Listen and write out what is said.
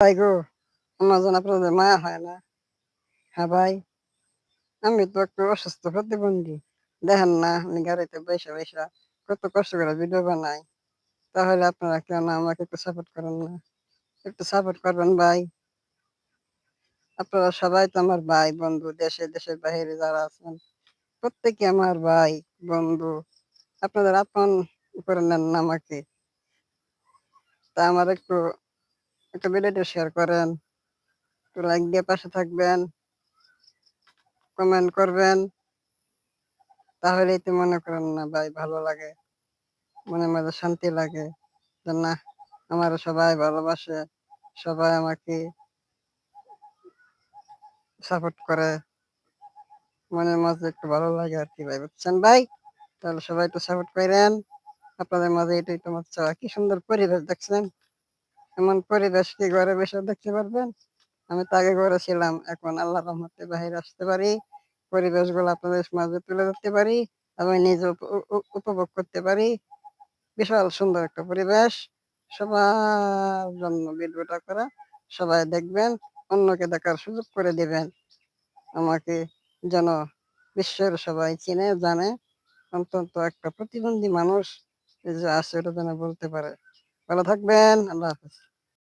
ভাই গো, আমার যেন আপনাদের মায়া হয় না। হ্যাঁ ভাই, আমি তো একটু অসুস্থ প্রতিবন্ধী। দেখেন না আমি গাড়িতে বইসা বইসা কত কষ্ট করে ভিডিও বানাই। তাহলে আপনারা কেন আমাকে একটু সাপোর্ট করেন না? একটু সাপোর্ট করবেন ভাই। আপনারা সবাই তো আমার ভাই বন্ধু, দেশে দেশের বাহিরে যারা আছেন প্রত্যেকে আমার ভাই বন্ধু। আপনাদের আপন করে নেন না আমাকে। তা আমার একটু একটু ভিডিওটা শেয়ার করেন, একটু লাইক দিয়ে পাশে থাকবেন, কমেন্ট করবেন। তাহলেই তো মনে করেন না ভাই ভালো লাগে, মনের মাঝে শান্তি লাগে যে না আমার সবাই ভালোবাসে, সবাই আমাকে সাপোর্ট করে, মনের মাঝে একটু ভালো লাগে আর কি ভাই, বুঝছেন ভাই? তাহলে সবাই একটু সাপোর্ট করেন। আপনাদের মাঝে এটাই তোমার চাওয়া। কি সুন্দর পরিবেশ দেখছেন, এমন পরিবেশ কি ঘরে বসে দেখতে পারবেন? আমি তো আগে ঘরে ছিলাম, এখন আল্লাহর রহমতে বাহিরে আসতে পারি, পরিবেশ গুলো আপনাদের মাঝে তুলে ধরতে পারি এবং নিজে উপভোগ করতে পারি। বিশাল সুন্দর একটা পরিবেশ, সবার জন্য ভিডিওটা করা। সবাই দেখবেন, অন্যকে দেখার সুযোগ করে দিবেন আমাকে, যেন বিশ্বের সবাই চিনে জানে অন্তত একটা প্রতিবন্ধী মানুষ এই যে আছে, এটা যেন বলতে পারে। ভালো থাকবেন, আল্লাহ হাফেজ।